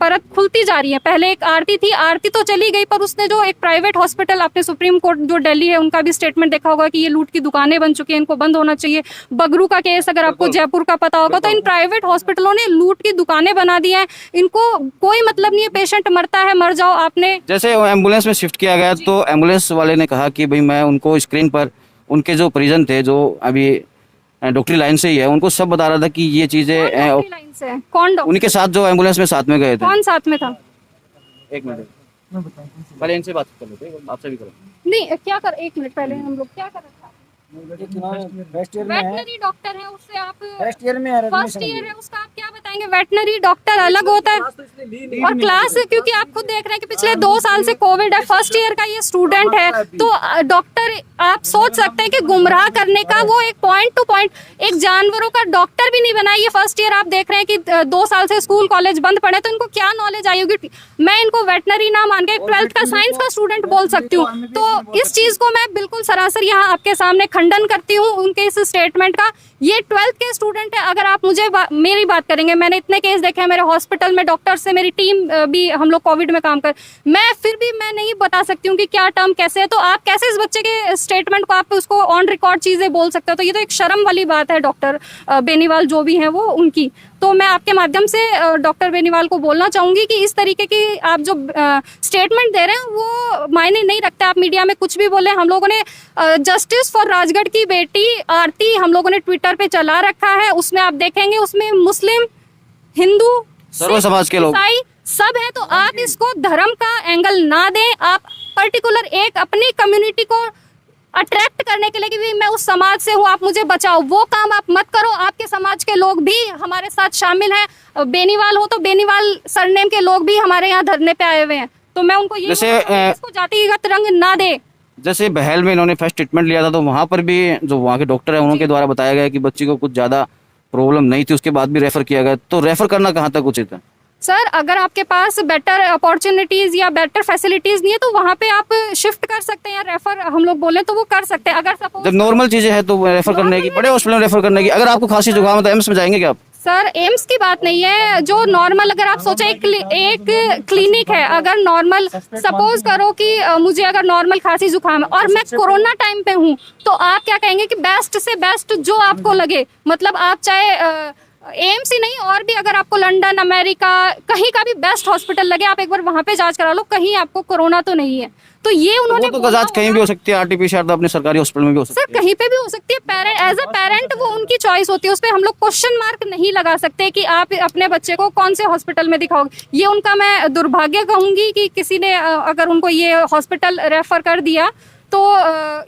परत खुलती जा रही है। पहले एक आरती थी, आरती तो चली गई, पर उसने जो एक प्राइवेट हॉस्पिटल, आपने सुप्रीम कोर्ट जो दिल्ली है उनका भी स्टेटमेंट देखा होगा कि ये लूट की दुकानें बन चुकी हैं, इनको बंद होना चाहिए। बगरू का केस अगर आपको जयपुर का पता होगा, तो इन प्राइवेट हॉस्पिटलों ने लूट की दुकानें बना दी हैं। इनको कोई मतलब नहीं है, पेशेंट मरता है, मर जाओ। आपने जैसे एम्बुलेंस में शिफ्ट किया गया, तो एम्बुलेंस वाले ने कहा कि भाई मैं उनको स्क्रीन पर उनके जो परिजन थे जो अभी डॉक्टरी लाइन से ही है, उनको सब बता रहा था कि ये चीजें डॉक्टरी लाइन से है? कौन डॉक्टर? उन्हीं के साथ जो एम्बुलेंस में साथ में गए थे। कौन साथ में था? एक मिनट पहले इनसे बात कर लेते हैं, आपसे भी करो। नहीं क्या कर, एक मिनट पहले हम लोग क्या कर रहे थे? फर्स्ट ईयर में है, वेटनरी डॉक्टर है, उससे आप फर्स्ट ईयर में है, फर्स्ट ईयर है, उसका आप क्या बताएंगे? वेटनरी डॉक्टर अलग होता है और क्लास, क्योंकि आप खुद देख रहे हैं कि पिछले 2 साल से कोविड है, फर्स्ट ईयर का ये स्टूडेंट है, तो डॉक्टर आप सोच सकते हैं कि गुमराह करने का वो एक पॉइंट टू पॉइंट, एक जानवरों का डॉक्टर भी नहीं बना। ये फर्स्ट ईयर आप देख रहे हैं कि 2 साल से स्कूल कॉलेज बंद पड़े, तो इनको क्या नॉलेज आई होगी? मैं इनको वेटनरी ना मान के 12th का साइंस का स्टूडेंट बोल सकती हूँ। तो इस चीज को मैं बिल्कुल सरासर यहाँ आपके सामने खंडन करती हूँ उनके इस स्टेटमेंट का। ये 12th के स्टूडेंट है। अगर आप मुझे मेरी बात करेंगे, मैंने इतने केस देखे हैं मेरे हॉस्पिटल में, डॉक्टर से मेरी टीम भी, हम लोग कोविड में काम कर, मैं फिर भी मैं नहीं बता सकती हूँ कि क्या टर्म कैसे है। तो आप कैसे इस बच्चे के स्टेटमेंट को आप उसको ऑन रिकॉर्ड चीजें बोल सकते हो? तो ये तो एक शर्म वाली बात है डॉक्टर बेनीवाल जो भी हैं वो उनकी। तो मैं आपके माध्यम से डॉक्टर बेनीवाल को बोलना चाहूंगी कि इस तरीके की आप जो स्टेटमेंट दे रहे हैं वो मायने नहीं रखते। आप मीडिया में कुछ भी बोले, हम लोगों ने जस्टिस फॉर राजगढ़ की बेटी आरती हम लोगों ने ट्विटर पे चला रखा है, उसमें आप देखेंगे उसमें मुस्लिम, हिंदू, सर्व समाज के लोग, ईसाई सब है। तो आप इसको धर्म का एंगल ना दें, आप पर्टिकुलर एक अपनी कम्युनिटी को अट्रैक्ट करने के लिए कि भी मैं उस समाज से हूँ, आप मुझे बचाओ, वो काम आप मत करो। आपके समाज के लोग भी हमारे साथ शामिल हैं, बेनीवाल हो तो बेनीवाल सरनेम के लोग भी हमारे यहाँ धरने पे आए हुए हैं। तो मैं उनको ये इसको जातिगत रंग ना दे। जैसे बहल में इन्होंने फर्स्ट ट्रीटमेंट लिया था, तो वहाँ पर भी जो वहाँ के डॉक्टर है उनके द्वारा बताया गया कि बच्ची को कुछ ज़्यादा प्रॉब्लम नहीं थी, उसके बाद भी रेफर किया गया। तो रेफर करना कहाँ तक उचित है? सर अगर आपके पास बेटर अपॉर्चुनिटीज या बेटर फैसिलिटीज नहीं है तो वहाँ पे आप शिफ्ट कर सकते हैं, या रेफर हम लोग बोले तो वो कर सकते हैं। अगर सपोज जब नॉर्मल चीजें हैं तो रेफर करने की, बड़े हॉस्पिटल में रेफर करने की। अगर आपको खांसी जुकाम है तो एम्स में जाएंगे क्या आप? सर एम्स की बात नहीं है, जो नॉर्मल, अगर आप सोचे एक क्लिनिक है, अगर नॉर्मल सपोज करो कि मुझे अगर नॉर्मल खांसी जुकाम है और मैं कोरोना टाइम पे हूँ, तो आप क्या कहेंगे कि बेस्ट से बेस्ट जो आपको लगे, मतलब आप चाहे एम्स ही नहीं और भी अगर आपको लंदन, अमेरिका, कहीं का भी बेस्ट हॉस्पिटल लगे, आप एक बार वहां पे जांच करा लो, कहीं आपको कोरोना तो नहीं है। तो ये उन्होंने तो जांच कहीं भी हो सकती है, आरटीपीसीआर तो अपने सरकारी हॉस्पिटल में भी हो सकती है। सर कहीं पे भी हो सकती है, पेरेंट एज अ पेरेंट वो उनकी चॉइस होती है, उस पर हम लोग क्वेश्चन मार्क नहीं लगा सकते कि आप अपने बच्चे को कौन से हॉस्पिटल में दिखाओगे। ये उनका मैं दुर्भाग्य कहूंगी कि किसी ने अगर उनको ये हॉस्पिटल रेफर कर दिया तो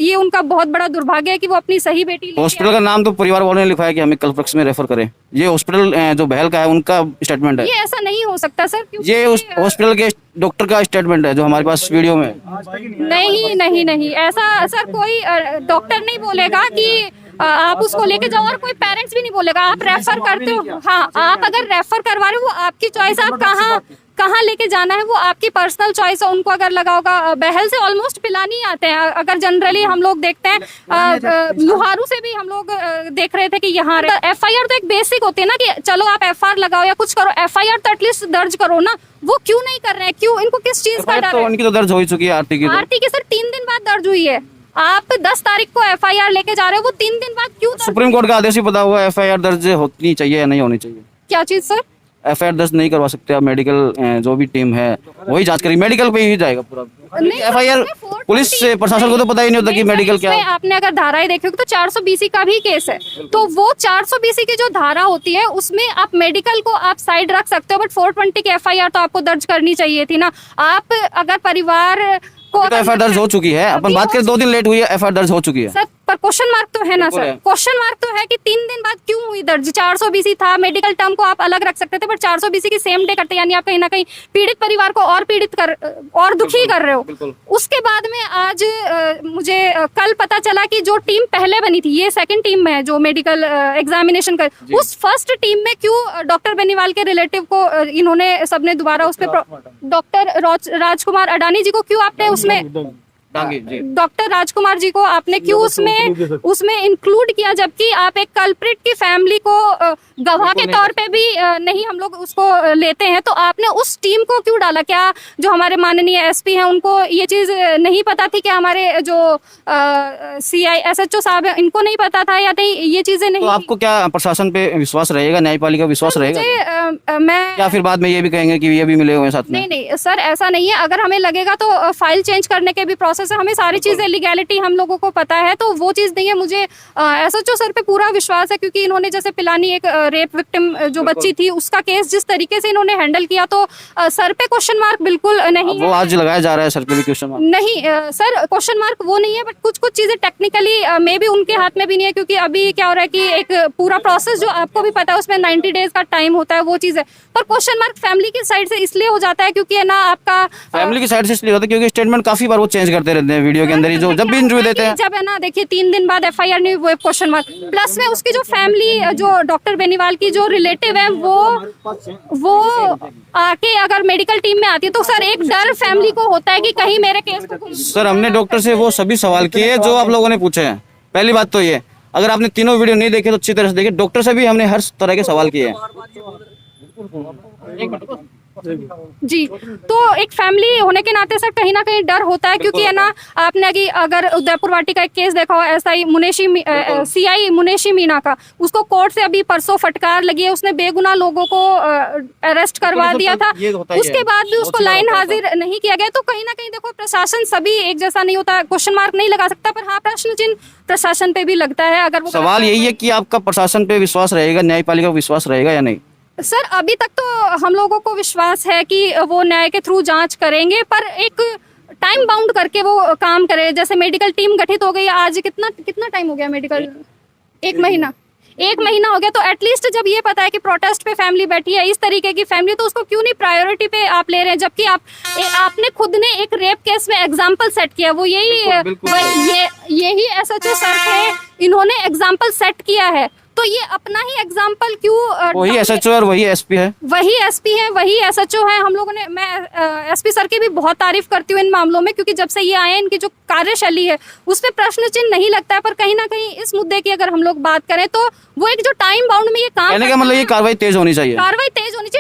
ये उनका बहुत बड़ा दुर्भाग्य है कि वो अपनी सही बेटी हॉस्पिटल का नाम तो परिवार वालों ने लिखा है कि हमें कलपक्ष में रेफर करें। ये हॉस्पिटल जो बहल का है उनका स्टेटमेंट है। ये ऐसा नहीं हो सकता सर, ये उस हॉस्पिटल के डॉक्टर का स्टेटमेंट है जो हमारे पास वीडियो में। नहीं ऐसा सर कोई डॉक्टर नहीं बोलेगा कि आप उसको लेके जाओ, और कोई पेरेंट्स भी नहीं बोलेगा। आप रेफर करते हो, हाँ आप अगर रेफर करवा रहे हो वो आपकी चॉइस, आप कहाँ लेके जाना है वो आपकी पर्सनल चॉइस है। उनको अगर लगा होगा, बहल से ऑलमोस्ट पिलानी आते हैं। अगर जनरली हम लोग देखते हैं लुहारू से भी हम लोग देख रहे थे कि यहाँ एफआईआर तो एक बेसिक होती है ना कि चलो आप एफआईआर लगाओ या कुछ करो, एफआईआर तो एटलीस्ट दर्ज करो ना। वो क्यों नहीं कर रहे हैं? क्यों? इनको किस चीज का डर है? उनकी तो दर्ज हो चुकी है आरती की। आरती की सर 3 दिन बाद दर्ज हुई है। आप 10 तारीख को एफआईआर लेके जा रहे हो, वो 3 दिन बाद क्यों? सुप्रीम कोर्ट का आदेश ही पता हुआ एफआईआर दर्ज होनी चाहिए या नहीं होनी चाहिए? क्या चीज सर? एफआईआर दर्ज नहीं करवा सकते आप, मेडिकल जो भी टीम है वही जांच करेगी, मेडिकल पे ही जाएगा पूरा। एफआईआर पुलिस से प्रशासन को तो पता ही नहीं होता कि मेडिकल क्या है। आपने अगर धाराएं देखी होगी तो 420 का भी केस है, तो वो 420 की जो धारा होती है उसमें आप मेडिकल को आप साइड रख सकते हो, बट 420 की एफआईआर तो आपको दर्ज करनी चाहिए थी ना। आप अगर परिवार को एफआईआर दर्ज हो चुकी है, अपन बात करें 2 दिन लेट हुई है, एफआईआर दर्ज हो चुकी है सर, पर क्वेश्चन मार्क तो है ना सर, क्वेश्चन मार्क तो है कि 3 दिन बाद क्यों हुई दर्ज। 420 था, मेडिकल टर्म को आप अलग रख सकते थे, बट 420 की सेम डे करते, यानी आप कहीं ना कहीं पीड़ित परिवार को और और दुखी कर रहे हो। उसके बाद में आज मुझे कल पता चला कि जो टीम पहले बनी थी, ये सेकंड टीम में जो मेडिकल एग्जामिनेशन कर, उस फर्स्ट टीम में क्यों डॉक्टर बेनीवाल के रिलेटिव को इन्होंने सबने दोबारा उस पर डॉक्टर राजकुमार अडानी जी को क्यों आपने उसमें डॉक्टर राजकुमार जी को आपने क्यों उसमें इंक्लूड किया, जबकि आप एक कल्प्रिट की फैमिली को गवाह के तौर पे भी नहीं हम लोग उसको लेते हैं, तो आपने उस टीम को क्यों डाला? क्या जो हमारे माननीय एसपी हैं उनको ये चीज नहीं पता थी कि हमारे जो सीआई एसएचओ साहब हैं इनको नहीं पता था, या नहीं ये चीजें नहीं? तो आपको क्या प्रशासन पे विश्वास रहेगा, न्यायपालिका विश्वास रहेगा? मैं या फिर बाद में ये भी कहेंगे कि ये भी मिले हुए साथ में? नहीं सर, ऐसा नहीं है। अगर हमें लगेगा तो फाइल चेंज करने के भी प्रोसेस प्रोसेस है, हमें सारी चीज़ें लीगैलिटी हम लोगों को पता है, तो वो चीज़ नहीं है। मुझे एसएचओ सर पे पूरा विश्वास है, क्योंकि इन्होंने जैसे पिलानी एक रेप विक्टिम जो बच्ची थी उसका केस जिस तरीके से इन्होंने हैंडल किया, तो सर पे क्वेश्चन मार्क बिल्कुल नहीं वो है। आज लगाया जा रहा है सर पे भी क्वेश्चन मार्क। नहीं सर, क्वेश्चन मार्क वो नहीं है, बट कुछ कुछ चीजें टेक्निकली मे भी उनके हाथ में भी नहीं है, क्योंकि अभी क्या हो रहा है कि एक पूरा प्रोसेस जो आपको भी पता है उसमें 90 डेज का टाइम होता है, वो चीज़ है। पर क्वेश्चन मार्क फैमिली की साइड से इसलिए हो जाता है क्योंकि है ना आपका फैमिली की साइड से इसलिए होता है क्योंकि स्टेटमेंट काफी बार वो चेंज करते रहते हैं वीडियो के अंदर ही, जो जब भी इंटरव्यू देते हैं। जब है ना, देखिए 3 दिन बाद एफआईआर नहीं, वो क्वेश्चन मार्क, प्लस में उसकी जो फैमिली, जो डॉक्टर बेनीवाल की जो रिलेटिव है, वो आके अगर मेडिकल टीम में आती है तो सर एक डर फैमिली को होता है कि कहीं मेरे केस को। सर हमने डॉक्टर से वो सभी सवाल किए जो आप लोगों ने पूछे हैं। पहली बात तो ये, अगर आपने तीनों वीडियो नहीं देखे तो अच्छी तरह से देखिए, डॉक्टर से भी हमने हर तरह के सवाल किए हैं। जी, तो एक फैमिली होने के नाते सर कहीं ना कहीं डर होता है, क्योंकि है ना आपने अगर उदयपुर वाटी का एक केस देखा हो, एसआई सीआई मुनेशी मीना का, उसको कोर्ट से अभी परसों फटकार लगी है, उसने बेगुनाह लोगों को अरेस्ट करवा दिया था, उसके बाद भी उसको लाइन हाजिर नहीं किया गया। तो कहीं ना कहीं देखो, प्रशासन सभी एक जैसा नहीं होता, क्वेश्चन मार्क नहीं लगा सकता, पर हाँ प्रश्न चिन्ह प्रशासन पे भी लगता है। अगर वो सवाल यही है कि आपका प्रशासन पे विश्वास रहेगा, न्यायपालिका पे विश्वास रहेगा या नहीं? सर अभी तक तो हम लोगों को विश्वास है कि वो न्याय के थ्रू जांच करेंगे, पर एक टाइम बाउंड करके वो काम करे। जैसे मेडिकल टीम गठित हो गई आज, कितना टाइम हो गया मेडिकल, एक महीना हो गया, तो एटलीस्ट जब ये पता है कि प्रोटेस्ट पे फैमिली बैठी है, इस तरीके की फैमिली, तो उसको क्यों नहीं प्रायोरिटी पे आप ले रहे हैं? जबकि आपने खुद ने एक रेप केस में एग्जाम्पल सेट किया, वो यही एसएचओ सर थे, इन्होंने एग्जाम्पल सेट किया है, तो ये अपना ही एग्जाम्पल क्यों? वही एसएचओ और वही एसपी है, वही एसएचओ है। हम लोगों ने, मैं एसपी सर की भी बहुत तारीफ करती हूँ इन मामलों में, क्योंकि जब से ये आए इनकी जो कार्यशैली है उस पर प्रश्न चिन्ह नहीं लगता है। पर कहीं ना कहीं इस मुद्दे की अगर हम लोग बात करें तो वो एक जो टाइम बाउंड में ये काम, कहने का मतलब ये कार्रवाई तेज होनी चाहिए,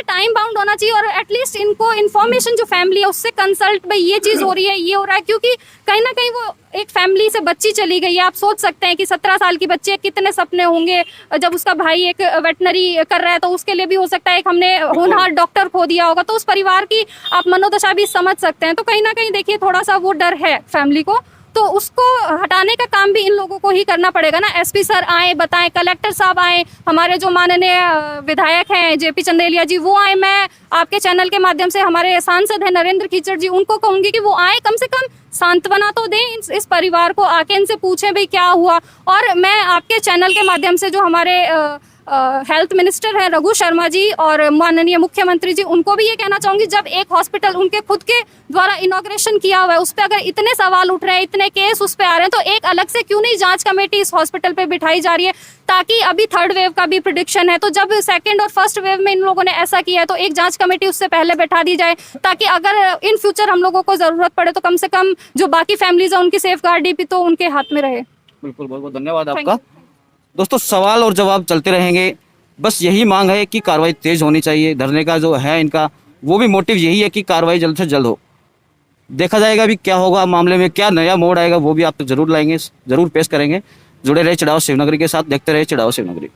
टाइम बाउंड होना चाहिए, और एटलीस्ट इनको इन्फॉर्मेशन जो फैमिली है उससे कंसल्ट, भाई ये चीज हो रही है, ये हो रहा है, क्योंकि कहीं ना कहीं वो एक फैमिली से बच्ची चली गई है। आप सोच सकते हैं कि 17 साल की बच्ची है, कितने सपने होंगे। जब उसका भाई एक वेटनरी कर रहा है तो उसके लिए भी हो सकता है एक हमने होनहार डॉक्टर खो दिया होगा, तो उस परिवार की आप मनोदशा भी समझ सकते हैं। तो कहीं ना कहीं देखिए थोड़ा सा वो डर है फैमिली को, तो उसको हटाने का काम भी इन लोगों को ही करना पड़ेगा ना। एसपी सर आए, बताएं, कलेक्टर साहब आए, हमारे जो माननीय विधायक हैं जेपी चंदेलिया जी, वो आए। मैं आपके चैनल के माध्यम से हमारे सांसद हैं नरेंद्र कीचड़ जी, उनको कहूंगी कि वो आए, कम से कम सांत्वना तो दें इस परिवार को, आके इनसे पूछें भाई क्या हुआ। और मैं आपके चैनल के माध्यम से जो हमारे हेल्थ मिनिस्टर हैं रघु शर्मा जी और माननीय मुख्यमंत्री जी, उनको भी ये कहना चाहूंगी, जब एक हॉस्पिटल उनके खुद के द्वारा इनॉग्रेशन किया हुआ है, उस पर अगर इतने सवाल उठ रहे हैं, इतने केस उस पर आ रहे हैं, तो एक अलग से क्यों नहीं जांच कमेटी इस हॉस्पिटल पे बिठाई जा रही है, ताकि अभी 3rd वेव का भी प्रिडिक्शन है, तो जब 2nd और 1st वेव में इन लोगों ने ऐसा किया है तो एक जांच कमेटी उससे पहले बैठा दी जाए, ताकि अगर इन फ्यूचर हम लोगों को जरूरत पड़े तो कम से कम जो बाकी फैमिलीज है उनकी सेफ गार्ड भी तो उनके हाथ में रहे। बिल्कुल, बहुत बहुत धन्यवाद आपका। दोस्तों सवाल और जवाब चलते रहेंगे, बस यही मांग है कि कार्रवाई तेज होनी चाहिए। धरने का जो है इनका वो भी मोटिव यही है कि कार्रवाई जल्द से जल्द हो। देखा जाएगा अभी क्या होगा मामले में, क्या नया मोड़ आएगा वो भी आप तक जरूर लाएंगे, जरूर पेश करेंगे। जुड़े रहे चिड़ावा शिवनगरी के साथ, देखते रहे चिड़ावा शिवनगरी।